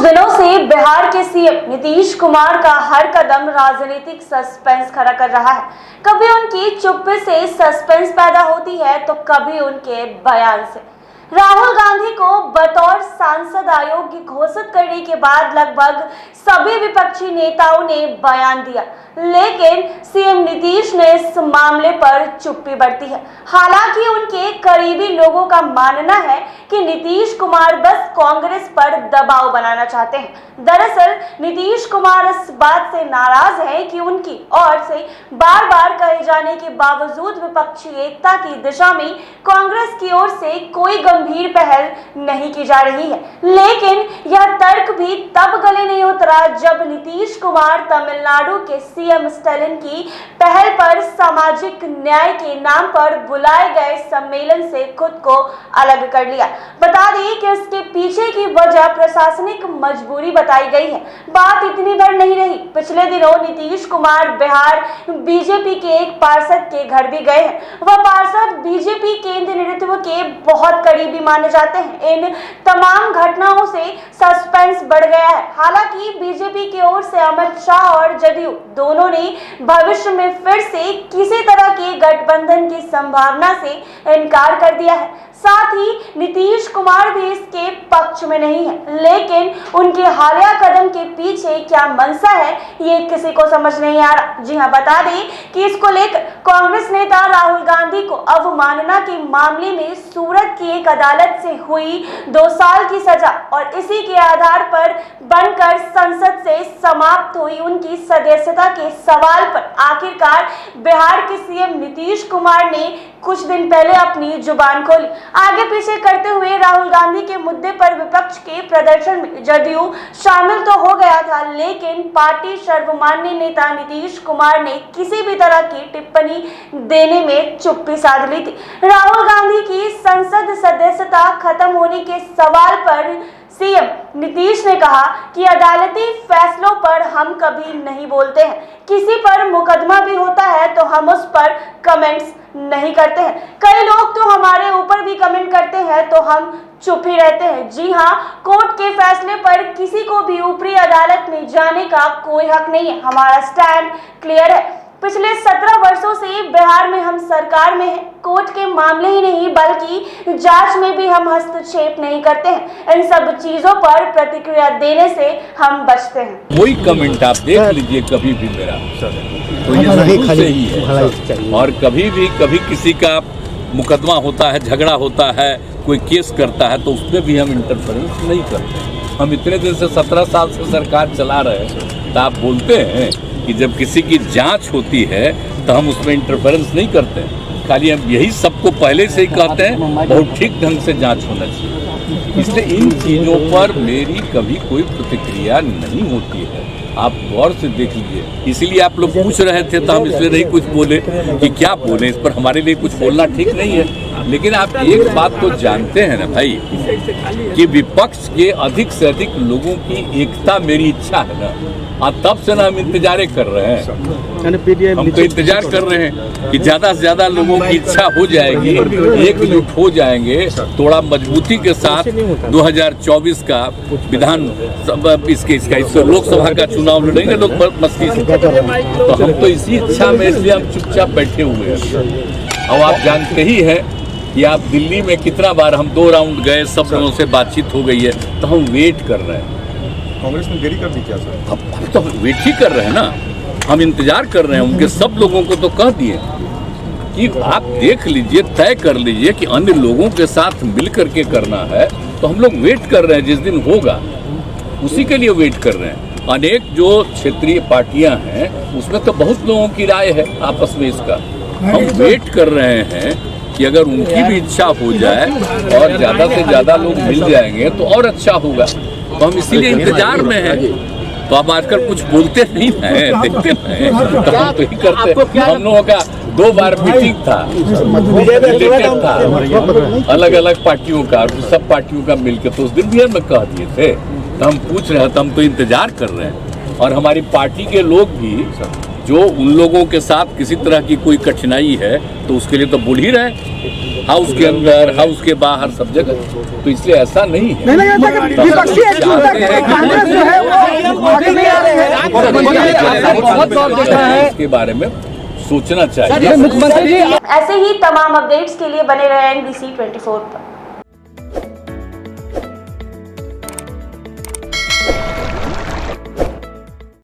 दिनों से बिहार के सीएम नीतीश कुमार का हर कदम राजनीतिक सस्पेंस खड़ा कर रहा है। कभी उनकी चुप्पी से सस्पेंस पैदा होती है तो कभी उनके बयान से। राहुल गांधी को बतौर सांसद अयोग्य घोषित करने के बाद लगभग सभी विपक्षी नेताओं ने बयान दिया, लेकिन सीएम नीतीश ने इस मामले पर चुप्पी बरती है। हालांकि उनके करीबी लोगों का मानना है कि नीतीश कुमार बस कांग्रेस पर दबाव बनाना चाहते हैं। दरअसल नीतीश कुमार इस बात से नाराज हैं कि उनकी ओर से बार बार कहे जाने के बावजूद विपक्षी एकता की दिशा में कांग्रेस की ओर से कोई गंभीर पहल नहीं की जा रही है। लेकिन यह तर्क भी तब गले नहीं उतरा जब नीतीश कुमार तमिलनाडु के सीएम स्टालिन की पहल पर सामाजिक न्याय के नाम पर बुलाए गए सम्मेलन से खुद को अलग कर लिया। बता दें कि इसके पीछे की वजह प्रशासनिक मजबूरी बताई गई है। बात इतनी भर नहीं रही, पिछले दिनों नीतीश कुमार बिहार बीजेपी के एक पार्षद के घर भी गए हैं। वह पार्षद बीजेपी केंद्रीय नेतृत्व के बहुत करीबी माने जाते हैं। इन तमाम घटनाओं से सस्पेंस बढ़ गया है। हालांकि बीजेपी की ओर से अमित शाह और जदयू दोनों ने भविष्य में फिर से किसी तरह के गठबंधन की संभावना से इनकार कर दिया है। साथ ही नीतीश कुमार भी इसके पक्ष में नहीं है, लेकिन उनके हालिया कदम के पीछे क्या मंशा है ये किसी को समझ नहीं आ रहा। जी हां, बता दें कि इसको लेकर कांग्रेस नेता राहुल गांधी को अवमानना के मामले में सूरत की एक अदालत से हुई 2 साल की सजा और इसी के आधार पर बनकर संसद से समाप्त हुई उनकी सदस्यता के सवाल पर आखिरकार बिहार के सीएम नीतीश कुमार ने कुछ दिन पहले अपनी जुबान खोली। आगे पीछे करते हुए राहुल गांधी के मुद्दे पर विपक्ष के प्रदर्शन में जदयू शामिल तो हो गया था, लेकिन पार्टी सर्वमान्य नेता नीतीश कुमार ने किसी भी तरह की टिप्पणी देने में चुप्पी साध ली थी। राहुल गांधी की संसद सदस्यता खत्म होने के सवाल पर सीएम नीतीश ने कहा कि अदालती फैसलों पर हम कभी नहीं बोलते हैं। किसी पर मुकदमा भी होता है तो हम उस पर कमेंट्स नहीं करते हैं। कई लोग तो हमारे ऊपर भी कमेंट करते हैं तो हम चुप ही रहते हैं। जी हां, कोर्ट के फैसले पर किसी को भी ऊपरी अदालत में जाने का कोई हक नहीं है। हमारा स्टैंड क्लियर है। पिछले 17 वर्षों से बिहार में हम सरकार में हैं। कोर्ट के मामले ही नहीं बल्कि जांच में भी हम हस्तक्षेप नहीं करते हैं। इन सब चीजों पर प्रतिक्रिया देने से हम बचते हैं। कोई कमेंट आप देख लीजिए कभी भी मेरा तो ये जरूर सही है। और कभी किसी का मुकदमा होता है, झगड़ा होता है, कोई केस करता है तो उसमें भी हम इंटरफेरेंस नहीं करते। हम इतने दिन से 17 साल से सरकार चला रहे हैं तो आप बोलते हैं कि जब किसी की जांच होती है तो हम उसमें इंटरफेरेंस नहीं करते हैं। खाली हम यही सबको पहले से ही कहते हैं बहुत ठीक ढंग से जांच होना चाहिए। इसलिए इन चीज़ों पर मेरी कभी कोई प्रतिक्रिया नहीं होती है। आप गौर से देख लीजिए। इसीलिए आप लोग पूछ रहे थे तो हम इसलिए नहीं कुछ बोले कि क्या बोले, इस पर हमारे लिए कुछ बोलना ठीक नहीं है। लेकिन आप एक बात तो जानते हैं ना भाई कि विपक्ष के अधिक से अधिक लोगों की एकता मेरी इच्छा है ना, और तब से ना हम इंतजार कर रहे हैं। हम तो इंतजार कर रहे हैं कि ज़्यादा से ज़्यादा लोगों की इच्छा हो जाएगी, एकजुट हो जाएंगे, थोड़ा मजबूती के साथ 2024 का विधान इसका लोकसभा का चुनाव लड़ेंगे लोग मस्ती से। तो हम तो इसी इच्छा में, इसलिए हम चुपचाप बैठे हुए हैं। और आप जानते ही हैं कि आप दिल्ली में कितना बार हम 2 राउंड गए, सब लोगों से बातचीत हो गई है, तो हम वेट कर रहे हैं। कांग्रेस ने देरी कर दी क्या सर? अब तो वेट ही कर रहे हैं ना, हम इंतजार कर रहे हैं। उनके सब लोगों को तो कह दिए कि आप देख लीजिए, तय कर लीजिए कि अन्य लोगों के साथ मिल करके करना है। तो हम लोग वेट कर रहे हैं, जिस दिन होगा उसी के लिए वेट कर रहे हैं। अनेक जो क्षेत्रीय पार्टियां हैं उसमें तो बहुत लोगों की राय है आपस में इसका। हम वेट कर रहे हैं कि अगर उनकी भी इच्छा हो जाए और ज़्यादा से ज़्यादा लोग मिल जाएंगे तो और अच्छा होगा। तो हम इसीलिए इंतजार में हैं। तो आप आजकल कुछ बोलते नहीं हैं, देखते हैं, तो हम तो ही करते। हम लोगों का 2 बार मीटिंग था, रिलेटेड था अलग अलग पार्टियों का, सब पार्टियों का मिलकर, तो उस दिन भी हम कह दिए थे। तो हम पूछ रहे हैं, तो हम तो इंतजार कर रहे हैं। और हमारी पार्टी के लोग भी जो उन लोगों के साथ किसी तरह की कोई कठिनाई है तो उसके लिए तो बोल ही रहे, हाउस के अंदर, हाउस के बाहर, सब जगह। तो इसलिए ऐसा नहीं है। इसके बारे में सोचना चाहिए। ऐसे ही तमाम अपडेट्स के लिए बने रहे NBC 24 पर।